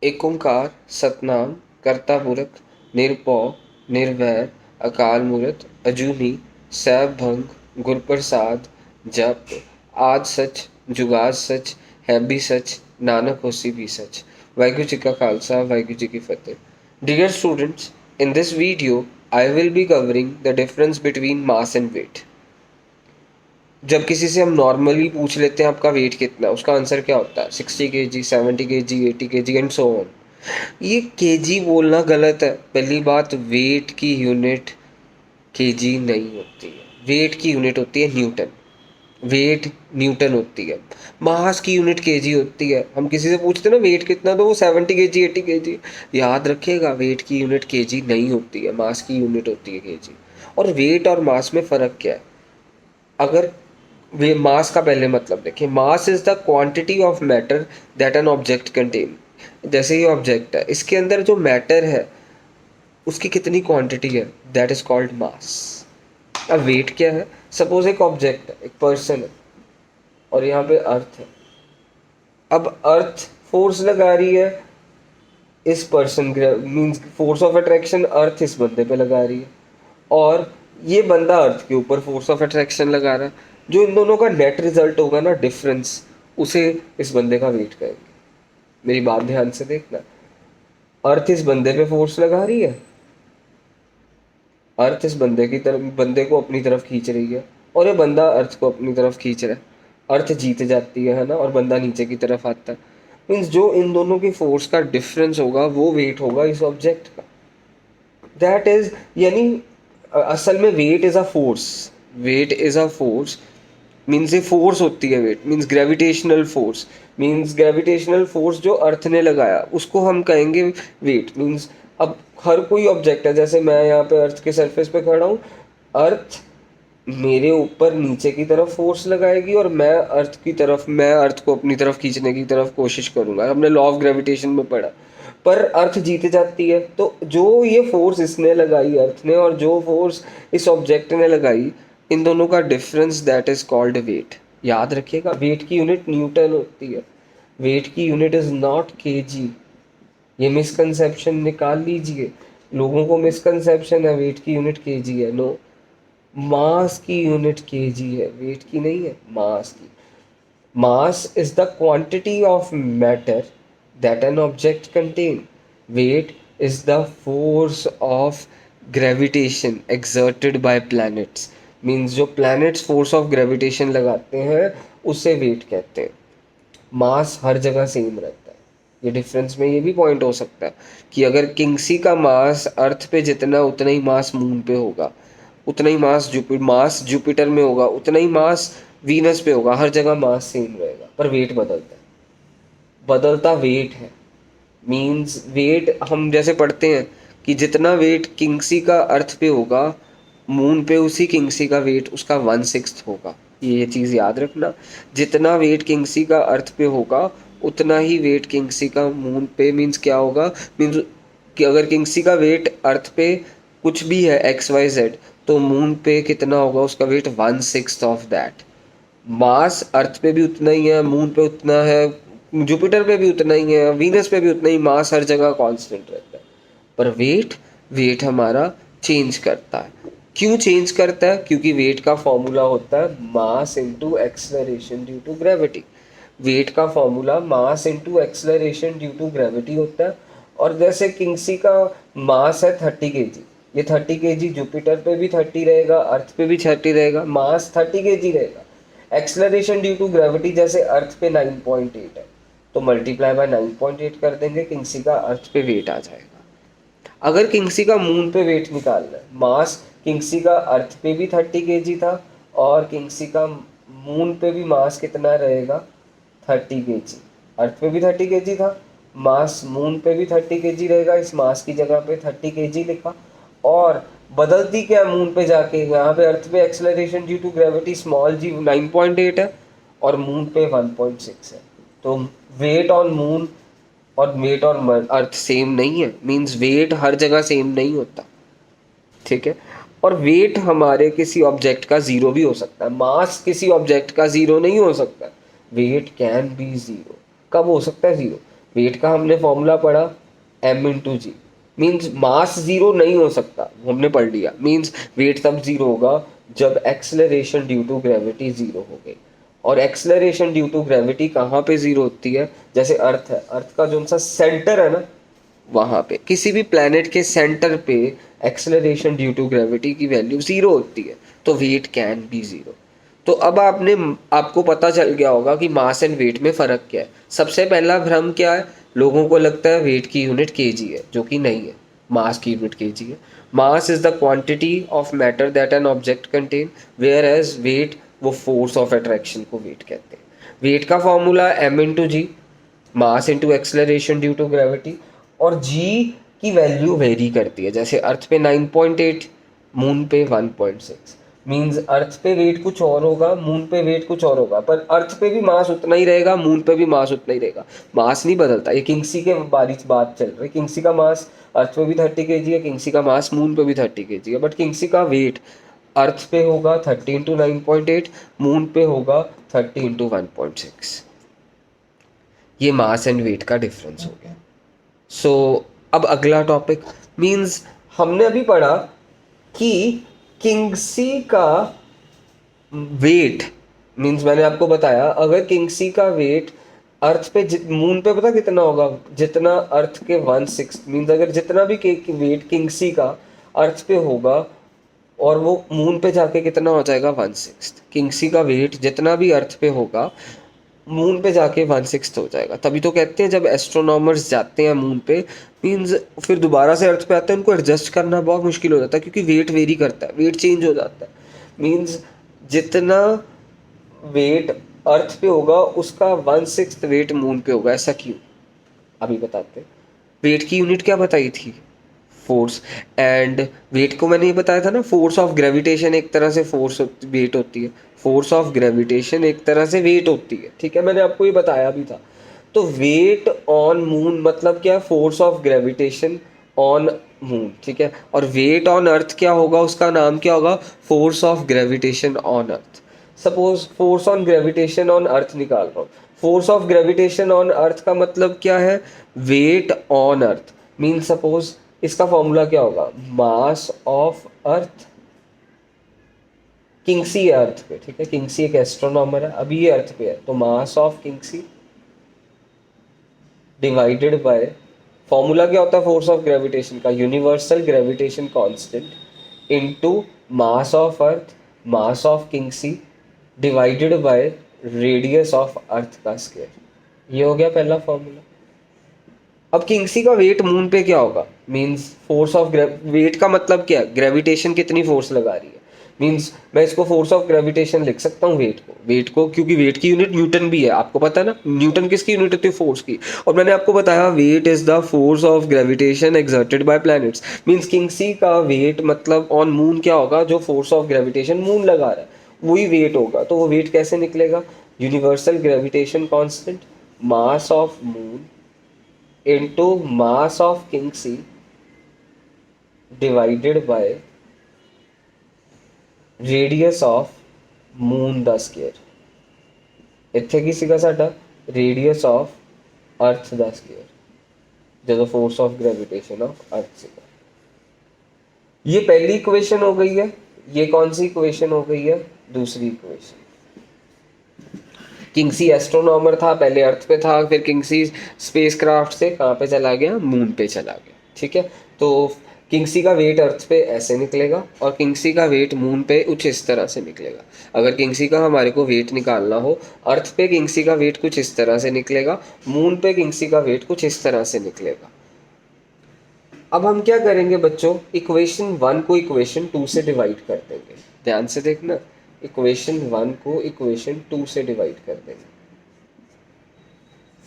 एक ओंकार सतनाम करता पुरख निरपौ निर्वैर अकाल मूरत अजूनी सैभ भंग गुर प्रसाद जप आद सच जुगाद सच है भी सच नानक होसी भी सच। वाहिगुरु जी का खालसा वाहिगुरु जी की फतेह। Dear students, in this video I will be covering the difference between mass and weight। जब किसी से हम नॉर्मली पूछ लेते हैं आपका वेट कितना है, उसका आंसर क्या होता है? 60 kg, 70 kg, 80 kg and so on. ये केजी बोलना गलत है। पहली बात, वेट की यूनिट केजी नहीं होती है, वेट की यूनिट होती है न्यूटन। वेट न्यूटन होती है, मास की यूनिट केजी होती है। हम किसी से पूछते हैं ना वेट कितना, तो वो 70 kg 80 kg। याद रखिएगा, वेट की यूनिट केजी नहीं होती है, मास की यूनिट होती है केजी। और वेट और मास में फ़र्क क्या है? अगर वे मास का पहले मतलब देखें, मास is the quantity of matter that an object contain. जैसे ये ऑब्जेक्ट है, इसके अंदर जो मैटर है उसकी कितनी क्वांटिटी है, दैट इज कॉल्ड मास। अब वेट क्या है? सपोज एक ऑब्जेक्ट है, एक पर्सन है, और यहाँ पे अर्थ है। अब अर्थ फोर्स लगा रही है इस person, means force of attraction earth इस बंदे पे लगा रही है, और ये बंदा अर्थ के ऊपर फोर्स ऑफ अट्रैक्शन लगा रहा है। जो इन दोनों का नेट रिजल्ट होगा ना, डिफरेंस, उसे इस बंदे का वेट कहेंगे। मेरी बात ध्यान से देखना। अर्थ इस बंदे पे फोर्स लगा रही है, अर्थ इस बंदे की तरफ, बंदे को अपनी तरफ खींच रही है, और ये बंदा अर्थ को अपनी तरफ खींच रहा है। अर्थ जीत जाती है ना, और बंदा नीचे की तरफ आता है। मीन्स जो इन दोनों की फोर्स का डिफरेंस होगा वो वेट होगा इस ऑब्जेक्ट का। दैट इज, यानी असल में weight is a force. Weight is a force means, ये फोर्स होती है। Weight means gravitational force. Means gravitational force जो अर्थ ने लगाया उसको हम कहेंगे वेट। मीन्स अब हर कोई ऑब्जेक्ट है, जैसे मैं यहाँ पे अर्थ के सरफेस पे खड़ा हूँ, अर्थ मेरे ऊपर नीचे की तरफ फोर्स लगाएगी, और मैं अर्थ को अपनी तरफ खींचने की तरफ कोशिश करूंगा। हमने लॉ ऑफ ग्रेविटेशन में पढ़ा। पर अर्थ जीत जाती है, तो जो ये फोर्स इसने लगाई अर्थ ने, और जो फोर्स इस ऑब्जेक्ट ने लगाई, इन दोनों का difference, that is called weight. याद रखिएगा, वेट की यूनिट न्यूटन होती है, वेट की यूनिट इज नॉट केजी। ये मिसकंसेप्शन निकाल लीजिए। लोगों को मिसकंसेप्शन है वेट की यूनिट केजी है। नो, मास की यूनिट केजी है, वेट की नहीं है, मास की। Mass is the quantity of matter that an object contain. Weight is the force of gravitation exerted by planets. Means जो प्लैनेट्स फोर्स ऑफ ग्रेविटेशन लगाते हैं उसे वेट कहते हैं। मास हर जगह सेम रहता है। ये डिफरेंस में ये भी पॉइंट हो सकता है कि अगर किंगसी का मास अर्थ पे जितना, उतना ही मास मून पे होगा, उतना ही मास जुपिटर में होगा, उतना ही मास वीनस पे होगा। हर जगह मास सेम रहेगा, पर वेट बदलता है। बदलता वेट है। मीन्स वेट हम जैसे पढ़ते हैं कि जितना वेट किंगसी का अर्थ पे होगा, मून पे उसी किंगसी का वेट उसका 1/6 होगा। ये चीज़ याद रखना। जितना वेट किंगसी का अर्थ पे होगा, उतना ही वेट किंगसी का मून पे, मीन्स क्या होगा? मीन्स कि अगर किंगसी का वेट अर्थ पे कुछ भी है XYZ, तो मून पे कितना होगा उसका weight? 1/6 of that. Mass earth पे भी उतना ही है, मून पे उतना है, जुपिटर पे भी उतना ही है, वीनस पे भी उतना ही। मास हर जगह कांस्टेंट रहता है, पर वेट, वेट हमारा चेंज करता है। क्यों चेंज करता है? क्योंकि वेट का फॉर्मूला होता है mass into acceleration due to gravity. Weight का formula mass into acceleration due to gravity होता है। और जैसे किंगसी का मास है 30 kg, ये 30 kg जुपिटर पे भी 30 रहेगा, अर्थ पे भी 30 रहेगा, मास 30 kg रहेगा। एक्सेलरेशन ड्यू टू ग्रेविटी जैसे अर्थ पे 9.8 है, तो मल्टीप्लाई बाय 9.8 कर देंगे, किंगसी का अर्थ पे वेट आ जाएगा। अगर किंगसी का मून पे वेट निकालना है, मास किंगसी का अर्थ पे भी 30 kg था, और किंगसी का मून पे भी मास कितना रहेगा? 30 kg। अर्थ पे भी 30 kg था, मास मून पे भी 30 kg रहेगा। इस मास की जगह पे 30 kg लिखा, और बदलती क्या मून पे जाके? यहाँ पे अर्थ पे acceleration due to gravity small g 9.8 है, और मून पे 1.6 है। तो वेट ऑन मून और वेट ऑन अर्थ सेम नहीं है। मीन्स वेट हर जगह सेम नहीं होता, ठीक है। और वेट हमारे किसी ऑब्जेक्ट का जीरो भी हो सकता है, मास किसी ऑब्जेक्ट का जीरो नहीं हो सकता। Weight can be zero. कब हो सकता है जीरो? वेट का हमने फॉर्मूला पढ़ा m इंटू जी, मीन्स मास जीरो नहीं हो सकता, हमने पढ़ लिया। मीन्स वेट तब जीरो होगा जब acceleration due to gravity zero हो गई। और एक्सेलरेशन ड्यू टू ग्रेविटी कहाँ पे जीरो होती है? जैसे अर्थ है, अर्थ का जो सा सेंटर है ना, वहाँ पे किसी भी प्लैनेट के सेंटर पे एक्सेलरेशन ड्यू टू ग्रेविटी की वैल्यू जीरो होती है, तो वेट कैन बी जीरो। तो अब आपको पता चल गया होगा कि मास एंड वेट में फ़र्क क्या है। सबसे पहला भ्रम क्या है? लोगों को लगता है वेट की यूनिट केजी है, जो कि नहीं है, मास की यूनिट केजी है। Mass is the quantity of matter that an object contain, whereas weight वो फोर्स ऑफ अट्रैक्शन को वेट कहते हैं। वेट का formula m into G, mass into acceleration due to gravity. और G की value very करती है, जैसे अर्थ पे 9.8, मून पे 1.6। मीन्स अर्थ पे वेट कुछ और होगा, मून पे वेट कुछ और होगा, पर अर्थ पे भी मास उतना ही रहेगा, मून पे भी मास उतना ही रहेगा। मास नहीं बदलता। ये किंगसी के बारे बात चल रही है। किंगसी का मास अर्थ पे भी 30 kg है, किंगसी का मास मून पे भी 30 kg है, बट किंगसी का वेट अर्थ पे होगा 30 × 9.8, मून पे होगा 30 × 1.6। ये मास एंड वेट का डिफरेंस हो गया। सो अब अगला टॉपिक, मीन्स हमने अभी पढ़ा कि किंगसी का वेट, मीन्स मैंने आपको बताया अगर किंगसी का वेट अर्थ पे मून पे पता कितना होगा? जितना अर्थ के 1/6। मीन्स अगर जितना भी वेट किंगसी का अर्थ पे होगा और वो मून पे जाके कितना हो जाएगा? 1/6। किंगसी का वेट जितना भी अर्थ पे होगा, मून पे जाके 1/6 हो जाएगा। तभी तो कहते हैं जब एस्ट्रोनॉमर्स जाते हैं मून पे, मीन्स फिर दोबारा से अर्थ पे आते हैं, उनको एडजस्ट करना बहुत मुश्किल हो जाता है, क्योंकि वेट वेरी करता है, वेट चेंज हो जाता है। मीन्स जितना वेट अर्थ पे होगा उसका 1/6 वेट मून पे होगा। ऐसा क्यों? अभी बताते हैं। वेट की यूनिट क्या बताई थी? फोर्स। एंड वेट को मैंने ये बताया था ना, फोर्स ऑफ ग्रेविटेशन एक तरह से वेट होती है। फोर्स ऑफ ग्रेविटेशन एक तरह से वेट होती है, ठीक है, मैंने आपको ये बताया भी था। तो वेट ऑन मून मतलब क्या? Force of gravitation on moon, ठीक है। और वेट ऑन अर्थ क्या होगा? उसका नाम क्या होगा? Force of gravitation on earth. Suppose force on gravitation on earth निकाल रहा हूँ। Force of gravitation on earth का मतलब क्या है? Weight on earth. Mean suppose इसका फॉर्मूला क्या होगा? मास ऑफ अर्थ, किंगसी है अर्थ पे, ठीक है, किंगसी एक एस्ट्रोनॉमर है, अभी ये अर्थ पे है, तो मास ऑफ किंगसी डिवाइडेड बाय, फॉर्मूला क्या होता है फोर्स ऑफ ग्रेविटेशन का? Universal gravitation constant into mass of earth, mass of किंगसी divided by radius of earth का स्क्वायर। ये हो गया पहला फॉर्मूला। अब किंगसी का वेट मून पे क्या होगा? मींस फोर्स ऑफ वेट का मतलब क्या है? ग्रेविटेशन कितनी फोर्स लगा रही है। मींस मैं इसको फोर्स ऑफ ग्रेविटेशन लिख सकता हूँ वेट को, क्योंकि वेट की यूनिट न्यूटन भी है, आपको पता है ना, न्यूटन किसकी यूनिट होती है? फोर्स की। और मैंने आपको बताया weight is the force of gravitation exerted by planets. Means किंगसी का वेट मतलब ऑन मून क्या होगा? जो फोर्स ऑफ ग्रेविटेशन मून लगा रहा है वही वेट होगा। तो वो वेट कैसे निकलेगा? Universal gravitation constant mass of moon into mass of Kinsey divided by radius of moon the square। ਇੱਥੇ ਕੀ ਸੀਗਾ ਸਾਡਾ? radius of earth the square, ਜਦੋਂ force of gravitation of earth ਸੀਗਾ। ये पहली इक्वेशन हो गई है। ये कौन सी इक्वेशन हो गई है? दूसरी इक्वेशन। किंगसी एस्ट्रोनॉमर था, पहले अर्थ पे था, फिर किंगसी स्पेसक्राफ्ट से कहाँ पे चला गया? मून पे चला गया, ठीक है। तो किंगसी का वेट अर्थ पे ऐसे निकलेगा और किंगसी का वेट मून पे कुछ इस तरह से निकलेगा। अगर किंगसी का हमारे को वेट निकालना हो, अर्थ पे किंगसी का वेट कुछ इस तरह से निकलेगा, मून पे किंगसी का वेट कुछ इस तरह से निकलेगा। अब हम क्या करेंगे बच्चों? इक्वेशन 1 को इक्वेशन 2 से डिवाइड कर देंगे। ध्यान से देखना, इक्वेशन 1 को इक्वेशन 2 से डिवाइड कर देंगे।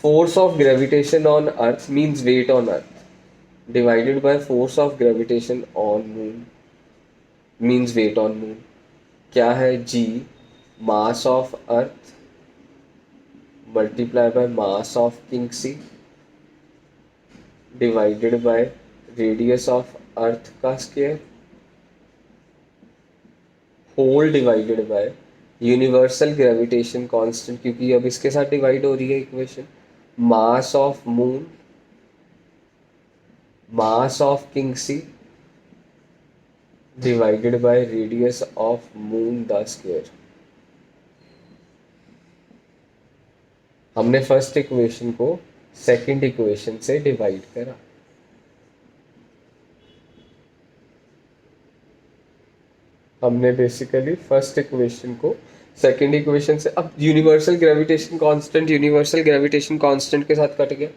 Force of gravitation on earth means weight on earth divided by force of gravitation on moon means weight on moon. क्या है? G mass of earth multiply by mass of किंगसी divided by radius of earth का square whole divided by universal gravitation constant, क्योंकि अब इसके साथ divide हो रही है equation, mass of moon, mass of किंगसी divided by radius of moon the square. हमने फर्स्ट इक्वेशन को सेकंड इक्वेशन से डिवाइड करा। हमने बेसिकली फर्स्ट इक्वेशन को सेकंड इक्वेशन से, अब यूनिवर्सल ग्रेविटेशन कांस्टेंट के साथ कट गया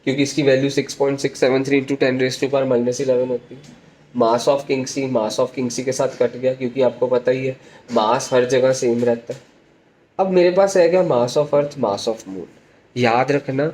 क्योंकि इसकी वैल्यू 6.673 इंटू 10⁻11 होती है। मास ऑफ किंगसी के साथ कट गया क्योंकि आपको पता ही है मास हर जगह सेम रहता है। अब मेरे पास रह गया मास of earth, mass of moon. याद रखना,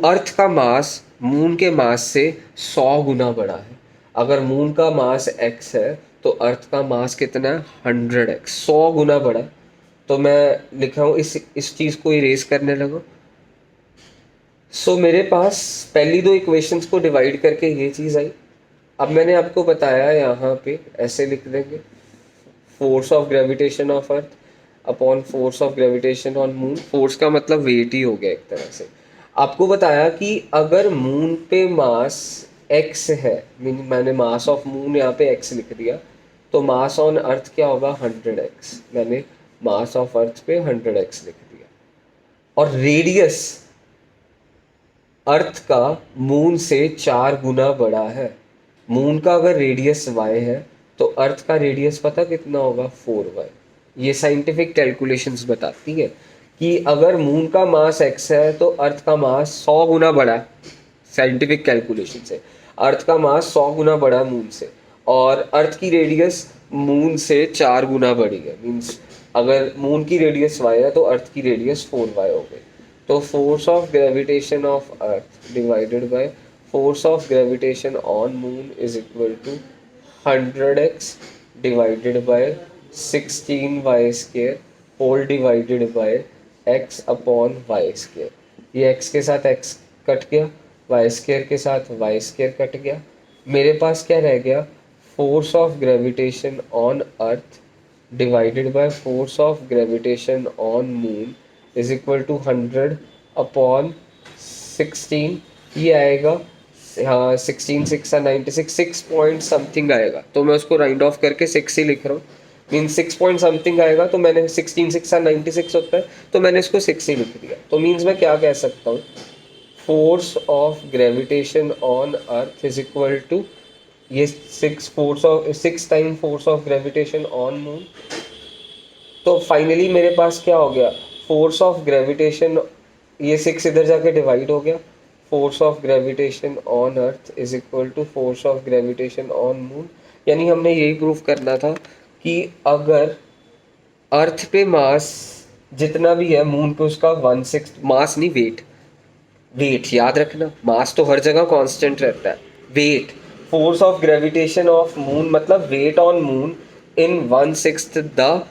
अर्थ का मास मून के मास से 100 गुना बड़ा है। अगर मून का मास x है तो अर्थ का मास कितना है? 100x, 100 गुना बड़ा। तो मैं लिख रहा हूँ इस चीज़ को इरेज करने लगा। सो मेरे पास पहली दो इक्वेशंस को डिवाइड करके ये चीज़ आई। अब मैंने आपको बताया यहाँ पे ऐसे लिख देंगे, force of gravitation of earth upon force of gravitation on moon. Force का मतलब वेट ही हो गया एक तरह से। आपको बताया कि अगर मून पे मास x है, मीनिंग मैंने मास ऑफ मून यहाँ पे x लिख दिया, तो मास ऑन अर्थ क्या होगा? 100x। मैंने मास ऑफ अर्थ पे 100x लिख दिया। और रेडियस अर्थ का मून से 4 गुना बड़ा है। मून का अगर रेडियस y है तो अर्थ का रेडियस पता कितना होगा? 4y। ये साइंटिफिक कैलकुलेशंस बताती है कि अगर मून का मास x है तो अर्थ का मास 100 गुना बड़ा है। साइंटिफिक कैलकुलेशन से अर्थ का मास 100 गुना बड़ा है मून से, और अर्थ की रेडियस मून से 4 गुना बड़ी है। मीन्स अगर मून की रेडियस y है तो अर्थ की रेडियस 4y हो गई। तो force of gravitation of earth divided by force of gravitation on moon is equal to 100x divided by 16y square whole divided by x upon Y square. ये x के साथ x cut गया, Y square के साथ Y square cut गया। मेरे पास क्या रह गया? Force of gravitation on earth divided by force of gravitation on moon is equal to 100 upon 16। ये आएगा, हाँ 16 6 96, 6 पॉइंट समथिंग आएगा। तो मैं उसको राउंड ऑफ करके 6 ही लिख रहा हूँ। मीन 6 पॉइंट समथिंग आएगा, तो मैंने 16 6 96 होता है, तो मैंने इसको 6 ही लिख दिया। तो मीन्स मैं क्या कह सकता हूँ? Force of gravitation on earth is equal to ये 6 time force of gravitation on moon. तो फाइनली मेरे पास क्या हो गया? फोर्स ऑफ ग्रेविटेशन, ये 6 इधर जाके डिवाइड हो गया। Force of gravitation on earth is equal to force of gravitation on moon. यानी हमने यही प्रूफ करना था कि अगर अर्थ पे मास जितना भी है, मून पे उसका 1/6 मास, नहीं वेट, वेट याद रखना, मास तो हर जगह कांस्टेंट रहता है। Weight, force of gravitation of moon मतलब weight on moon in 1/6 the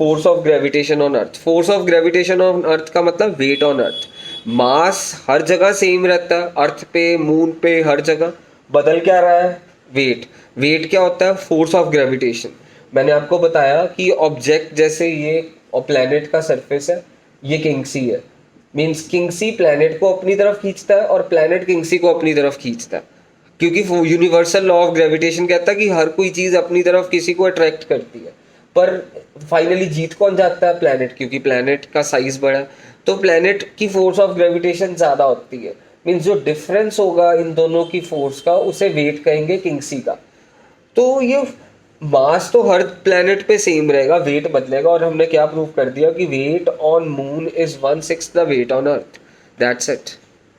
force of gravitation on earth. Force of gravitation on earth का मतलब वेट ऑन अर्थ। मास हर जगह सेम रहता है, अर्थ पे, मून पे, हर जगह। बदल क्या रहा है? वेट। वेट क्या होता है? Force of gravitation. मैंने आपको बताया कि ऑब्जेक्ट जैसे ये और प्लैनेट का सरफेस है, ये किंगसी है। मीन्स किंगसी प्लैनेट को अपनी तरफ खींचता है और प्लैनेट किंगसी को अपनी तरफ खींचता है, क्योंकि यूनिवर्सल लॉ ऑफ ग्रेविटेशन कहता है कि हर कोई चीज़ अपनी तरफ किसी को अट्रैक्ट करती है। पर फाइनली जीत कौन जाता है? प्लैनेट, क्योंकि प्लैनेट का साइज बड़ा है, तो प्लैनेट की फोर्स ऑफ ग्रेविटेशन ज़्यादा होती है। मीन्स जो डिफरेंस होगा इन दोनों की फोर्स का, उसे वेट कहेंगे किंगसी का। तो ये मास तो हर प्लैनेट पे सेम रहेगा, वेट बदलेगा। और हमने क्या प्रूव कर दिया कि weight on moon is 1/6 the weight on earth. That's it.